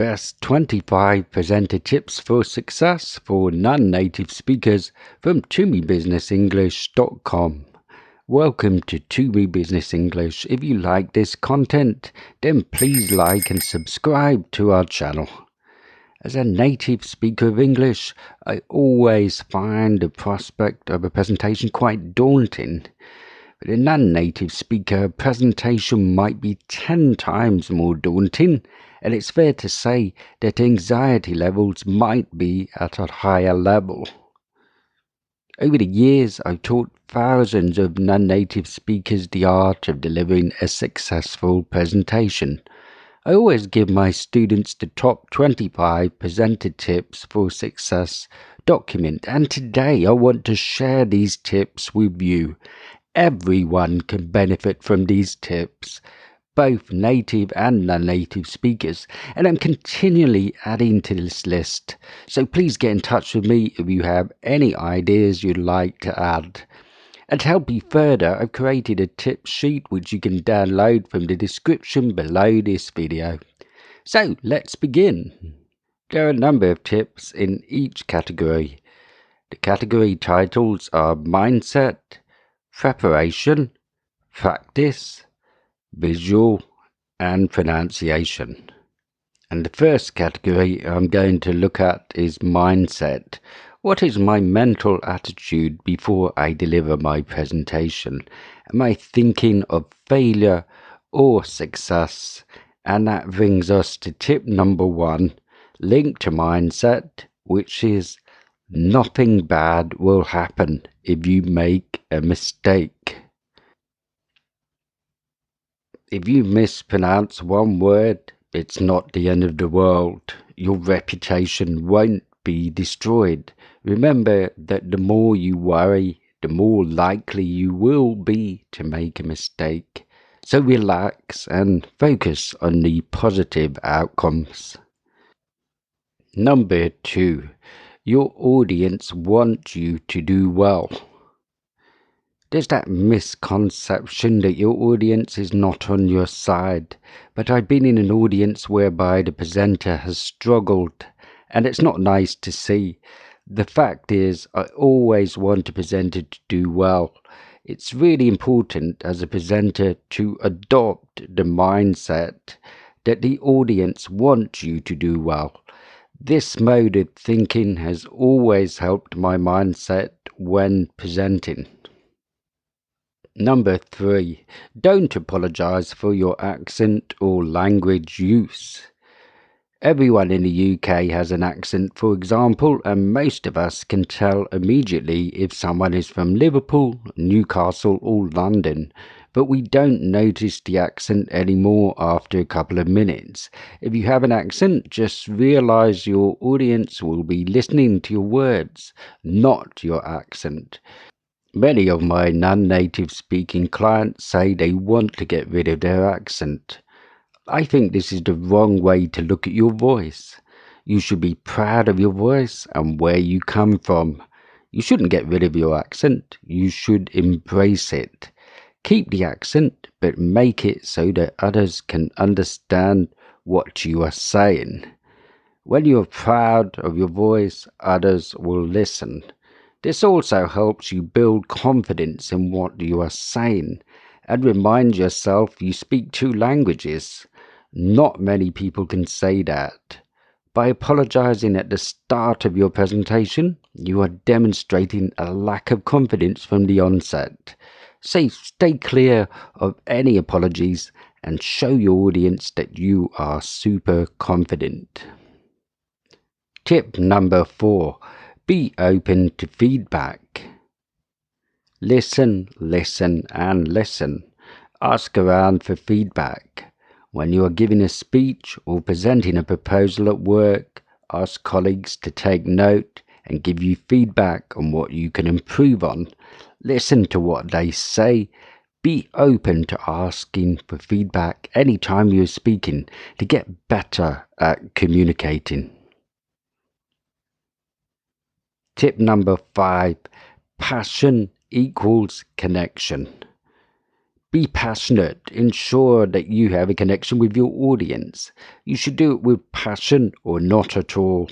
best 25 presenter tips for success for non-native speakers from toomeybusinessenglish.com. Welcome to Toomey Business English. If you like this content, then please like and subscribe to our channel. As a native speaker of English, I always find the prospect of a presentation quite daunting. But a non-native speaker, a presentation might be 10 times more daunting, and it's fair to say that anxiety levels might be at a higher level. Over the years, I've taught thousands of non-native speakers the art of delivering a successful presentation. I always give my students the top 25 presenter tips for success document, and today I want to share these tips with you. Everyone can benefit from these tips, both native and non-native speakers, and I'm continually adding to this list. So please get in touch with me if you have any ideas you'd like to add. And to help you further, I've created a tip sheet which you can download from the description below this video. So let's begin. There are a number of tips in each category. The category titles are mindset, preparation, practice, visual, and pronunciation. And the first category I'm going to look at is mindset. What is my mental attitude before I deliver my presentation? Am I thinking of failure or success? And that brings us to tip number 1, linked to mindset, which is nothing bad will happen if you make a mistake. If you mispronounce one word, it's not the end of the world. Your reputation won't be destroyed. Remember that the more you worry, the more likely you will be to make a mistake. So relax and focus on the positive outcomes. Number 2. Your audience wants you to do well. There's that misconception that your audience is not on your side, but I've been in an audience whereby the presenter has struggled, and it's not nice to see. The fact is, I always want a presenter to do well. It's really important as a presenter to adopt the mindset that the audience wants you to do well. This mode of thinking has always helped my mindset when presenting. Number 3. Don't apologise for your accent or language use. Everyone in the UK has an accent, for example, and most of us can tell immediately if someone is from Liverpool, Newcastle or London, but we don't notice the accent anymore after a couple of minutes. If you have an accent, just realise your audience will be listening to your words, not your accent. Many of my non-native speaking clients say they want to get rid of their accent. I think this is the wrong way to look at your voice. You should be proud of your voice and where you come from. You shouldn't get rid of your accent. You should embrace it. Keep the accent, but make it so that others can understand what you are saying. When you are proud of your voice, others will listen. This also helps you build confidence in what you are saying and remind yourself you speak 2 languages. Not many people can say that. By apologizing at the start of your presentation, you are demonstrating a lack of confidence from the onset. So stay clear of any apologies and show your audience that you are super confident. Tip number 4. Be open to feedback. Listen, listen, and listen. Ask around for feedback. When you are giving a speech or presenting a proposal at work, ask colleagues to take note and give you feedback on what you can improve on. Listen to what they say. Be open to asking for feedback anytime you are speaking to get better at communicating. Tip number 5. Passion equals connection. Be passionate. Ensure that you have a connection with your audience. You should do it with passion or not at all.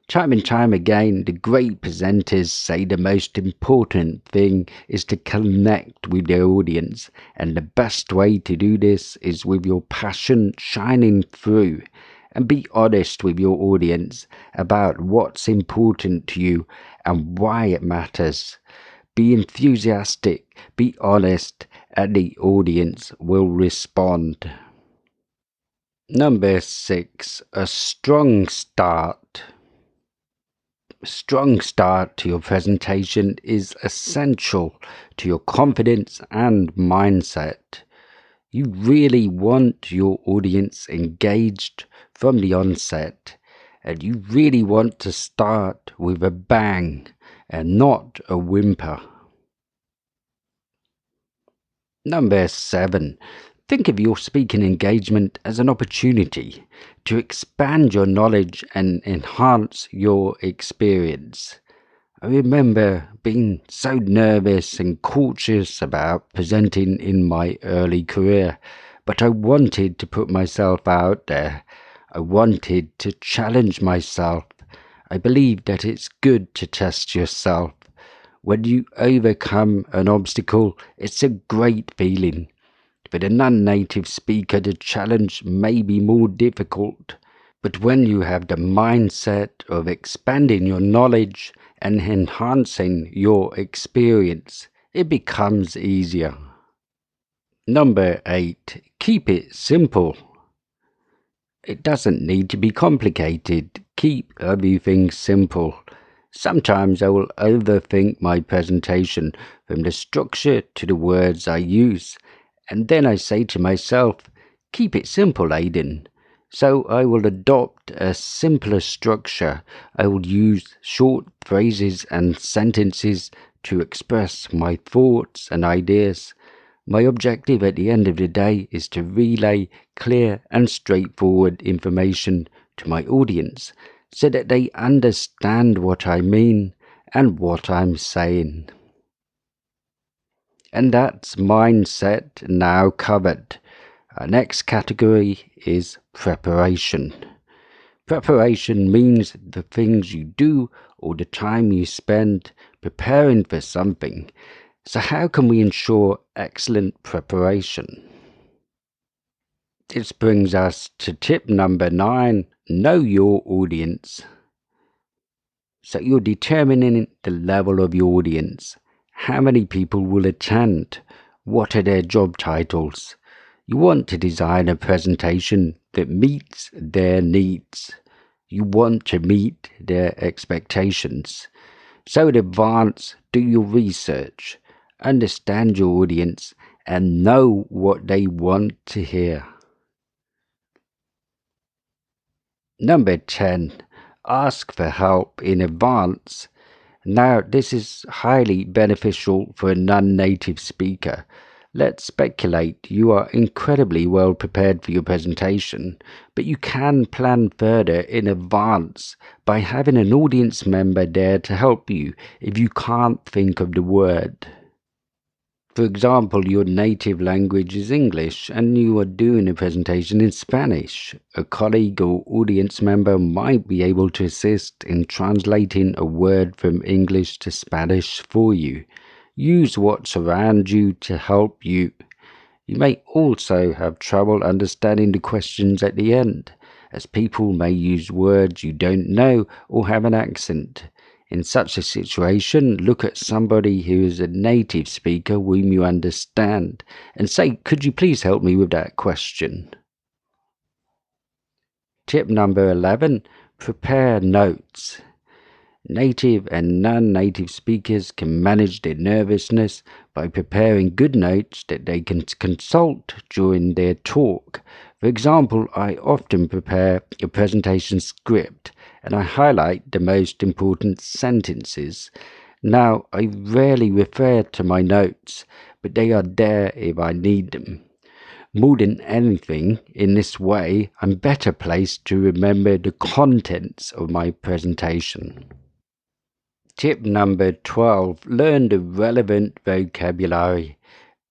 Time and time again, the great presenters say the most important thing is to connect with their audience, and the best way to do this is with your passion shining through. And be honest with your audience about what's important to you and why it matters. Be enthusiastic, be honest, and the audience will respond. Number 6, a strong start. A strong start to your presentation is essential to your confidence and mindset. You really want your audience engaged from the onset, and you really want to start with a bang and not a whimper. Number 7, think of your speaking engagement as an opportunity to expand your knowledge and enhance your experience. I remember being so nervous and cautious about presenting in my early career, but I wanted to put myself out there. I wanted to challenge myself. I believe that it's good to test yourself. When you overcome an obstacle, it's a great feeling. For the non-native speaker, the challenge may be more difficult. But when you have the mindset of expanding your knowledge and enhancing your experience, it becomes easier. Number 8, keep it simple. It doesn't need to be complicated. Keep everything simple. Sometimes I will overthink my presentation, from the structure to the words I use, and then I say to myself, keep it simple, Aiden. So I will adopt a simpler structure. I will use short phrases and sentences to express my thoughts and ideas. My objective at the end of the day is to relay clear and straightforward information to my audience, so that they understand what I mean and what I'm saying. And that's mindset now covered. Our next category is preparation. Preparation means the things you do or the time you spend preparing for something. So how can we ensure excellent preparation? This brings us to tip number 9, know your audience. So you're determining the level of your audience. How many people will attend? What are their job titles? You want to design a presentation that meets their needs. You want to meet their expectations. So in advance, do your research, understand your audience, and know what they want to hear. Number 10, ask for help in advance. Now, this is highly beneficial for a non-native speaker. Let's speculate you are incredibly well prepared for your presentation, but you can plan further in advance by having an audience member there to help you if you can't think of the word. For example, your native language is English and you are doing a presentation in Spanish. A colleague or audience member might be able to assist in translating a word from English to Spanish for you. Use what's around you to help you. You may also have trouble understanding the questions at the end, as people may use words you don't know or have an accent. In such a situation, look at somebody who is a native speaker whom you understand and say, could you please help me with that question? Tip number 11, prepare notes. Native and non-native speakers can manage their nervousness by preparing good notes that they can consult during their talk. For example, I often prepare a presentation script and I highlight the most important sentences. Now, I rarely refer to my notes, but they are there if I need them. More than anything, in this way, I'm better placed to remember the contents of my presentation. Tip number 12, learn the relevant vocabulary.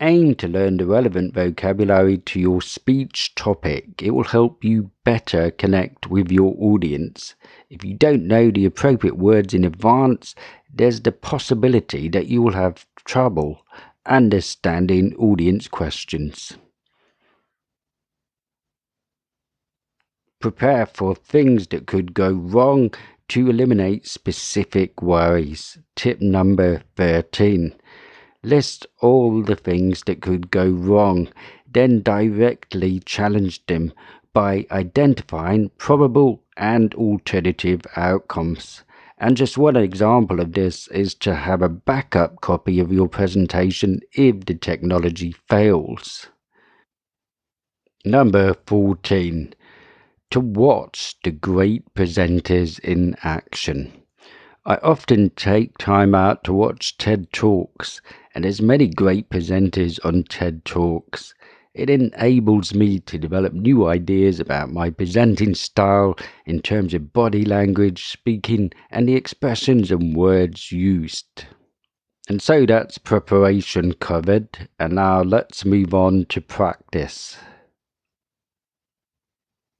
Aim to learn the relevant vocabulary to your speech topic. It will help you better connect with your audience. If you don't know the appropriate words in advance, there's the possibility that you will have trouble understanding audience questions. Prepare for things that could go wrong to eliminate specific worries. Tip number 13. List all the things that could go wrong, then directly challenge them by identifying probable and alternative outcomes. And just one example of this is to have a backup copy of your presentation if the technology fails. Number 14. To watch the great presenters in action. I often take time out to watch TED Talks, and there's many great presenters on TED Talks. It enables me to develop new ideas about my presenting style in terms of body language, speaking, and the expressions and words used. And so that's preparation covered, and now let's move on to practice.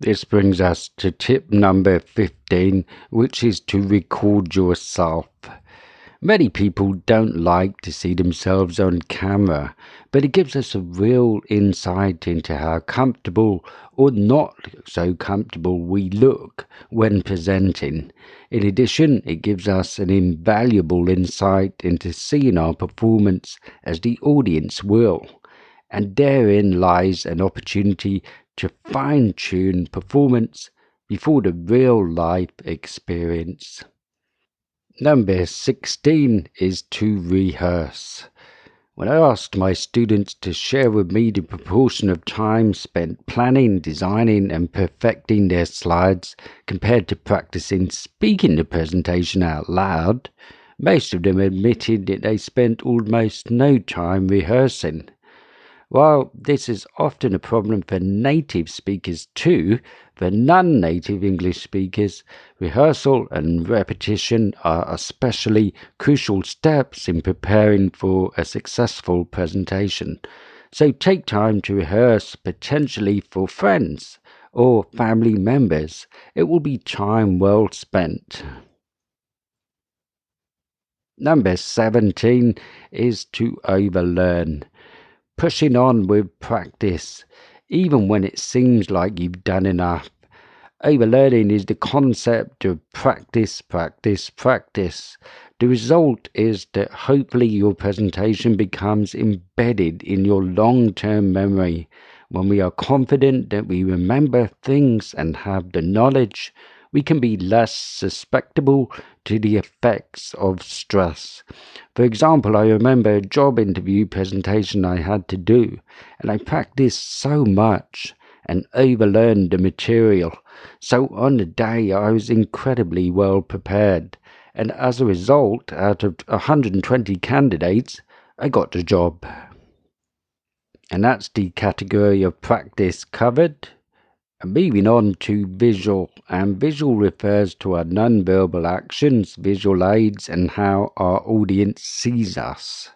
This brings us to tip number 15, which is to record yourself. Many people don't like to see themselves on camera, but it gives us a real insight into how comfortable or not so comfortable we look when presenting. In addition, it gives us an invaluable insight into seeing our performance as the audience will. And therein lies an opportunity to fine-tune performance before the real-life experience. Number 16 is to rehearse. When I asked my students to share with me the proportion of time spent planning, designing and perfecting their slides compared to practicing speaking the presentation out loud, most of them admitted that they spent almost no time rehearsing. While this is often a problem for native speakers too, for non-native English speakers, rehearsal and repetition are especially crucial steps in preparing for a successful presentation. So take time to rehearse, potentially for friends or family members. It will be time well spent. Number 17 is to overlearn. Pushing on with practice, even when it seems like you've done enough. Overlearning is the concept of practice, practice, practice. The result is that hopefully your presentation becomes embedded in your long-term memory. When we are confident that we remember things and have the knowledge, we can be less susceptible to the effects of stress. For example, I remember a job interview presentation I had to do, and I practiced so much and overlearned the material. So on the day I was incredibly well prepared, and as a result, out of 120 candidates, I got the job. And that's the category of practice covered. Moving on to visual, and visual refers to our non-verbal actions, visual aids, and how our audience sees us.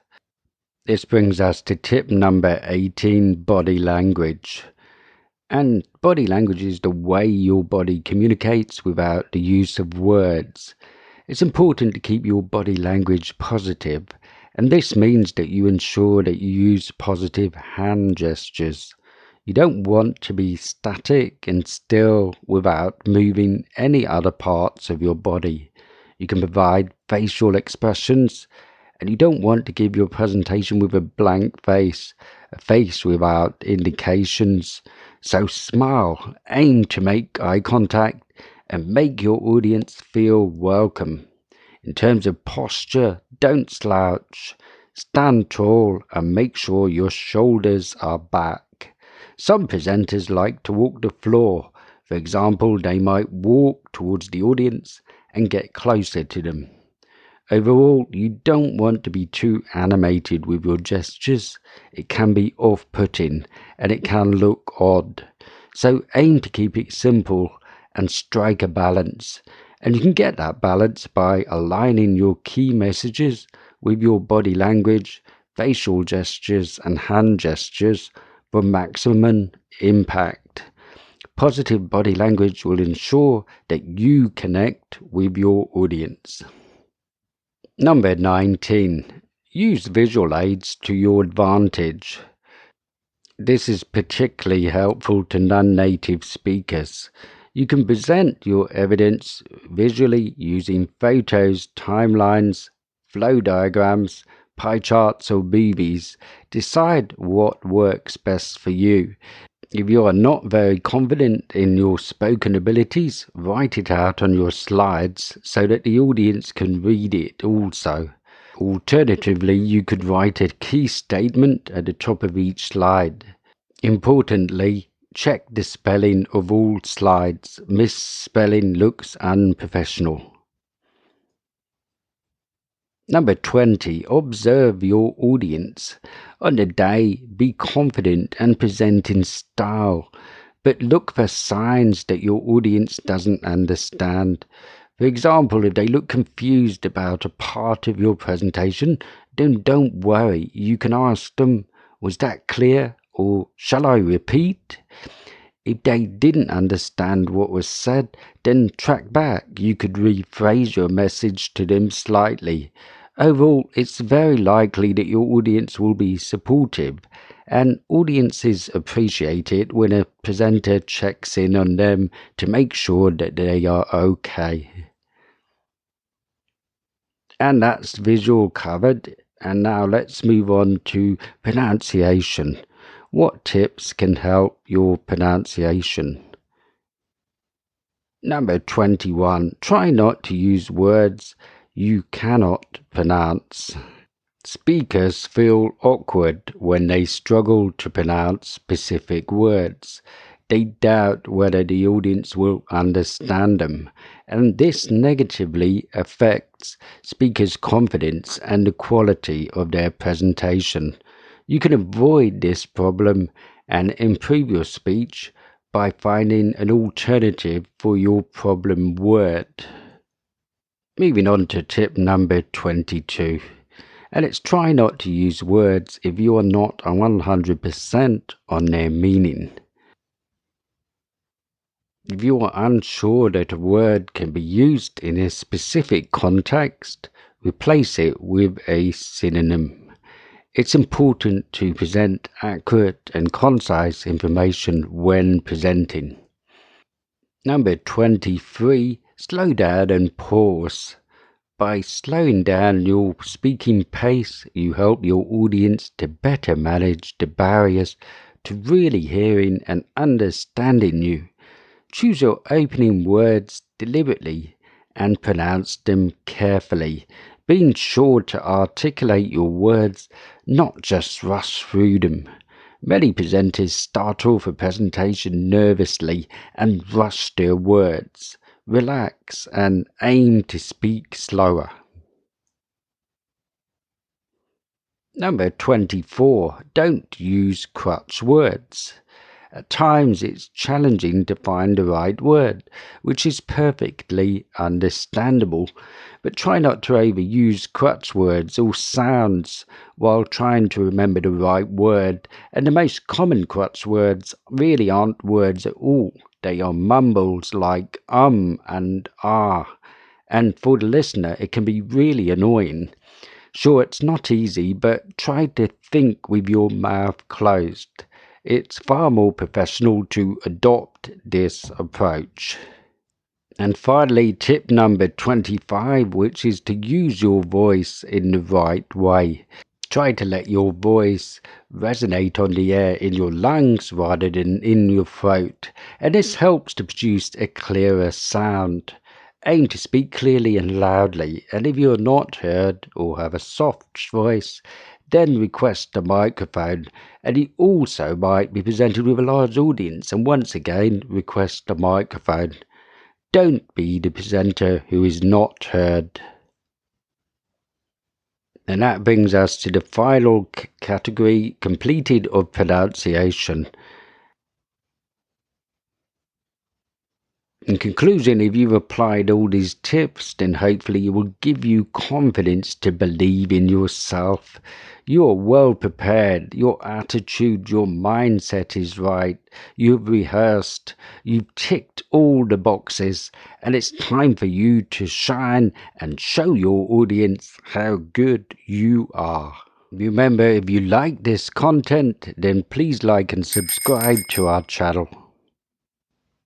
This brings us to tip number 18, body language. And body language is the way your body communicates without the use of words. It's important to keep your body language positive, and this means that you ensure that you use positive hand gestures. You don't want to be static and still without moving any other parts of your body. You can provide facial expressions, and you don't want to give your presentation with a blank face, a face without indications. So smile, aim to make eye contact, and make your audience feel welcome. In terms of posture, don't slouch. Stand tall and make sure your shoulders are back. Some presenters like to walk the floor. For example, they might walk towards the audience and get closer to them. Overall, you don't want to be too animated with your gestures. It can be off-putting and it can look odd. So aim to keep it simple and strike a balance. And you can get that balance by aligning your key messages with your body language, facial gestures and hand gestures for maximum impact. Positive body language will ensure that you connect with your audience. Number 19. Use visual aids to your advantage. This is particularly helpful to non-native speakers. You can present your evidence visually using photos, timelines, flow diagrams, pie charts or movies. Decide what works best for you. If you are not very confident in your spoken abilities, write it out on your slides so that the audience can read it also. Alternatively, you could write a key statement at the top of each slide. Importantly, check the spelling of all slides. Misspelling looks unprofessional. Number 20. Observe your audience. On the day, be confident and present in style, but look for signs that your audience doesn't understand. For example, if they look confused about a part of your presentation, then don't worry. You can ask them, "Was that clear?" or "Shall I repeat?" If they didn't understand what was said, then track back. You could rephrase your message to them slightly. Overall, it's very likely that your audience will be supportive, and audiences appreciate it when a presenter checks in on them to make sure that they are okay. And that's visual covered. And now let's move on to pronunciation. What tips can help your pronunciation? Number 21. Try not to use words you cannot pronounce. Speakers feel awkward when they struggle to pronounce specific words. They doubt whether the audience will understand them, and this negatively affects speakers' confidence and the quality of their presentation. You can avoid this problem and improve your speech by finding an alternative for your problem word. Moving on to tip number 22. And it's try not to use words if you are not 100% on their meaning. If you are unsure that a word can be used in a specific context, replace it with a synonym. It's important to present accurate and concise information when presenting. Number 23. Slow down and pause. By slowing down your speaking pace, you help your audience to better manage the barriers to really hearing and understanding you. Choose your opening words deliberately and pronounce them carefully, being sure to articulate your words, not just rush through them. Many presenters start off a presentation nervously and rush their words. Relax and aim to speak slower. Number 24. Don't use crutch words. At times it's challenging to find the right word, which is perfectly understandable, but try not to overuse crutch words or sounds while trying to remember the right word, and the most common crutch words really aren't words at all. They are mumbles like and ah, and for the listener it can be really annoying. Sure, it's not easy, but try to think with your mouth closed. It's far more professional to adopt this approach. And finally, tip number 25, which is to use your voice in the right way. Try to let your voice resonate on the air in your lungs rather than in your throat, and this helps to produce a clearer sound. Aim to speak clearly and loudly, and if you are not heard or have a soft voice, then request a microphone, and you also might be presented with a large audience, and once again request a microphone. Don't be the presenter who is not heard. And that brings us to the final category, completed of pronunciation. In conclusion, if you've applied all these tips, then hopefully it will give you confidence to believe in yourself. You're well prepared, your attitude, your mindset is right, you've rehearsed, you've ticked all the boxes, and it's time for you to shine and show your audience how good you are. Remember, if you like this content, then please like and subscribe to our channel.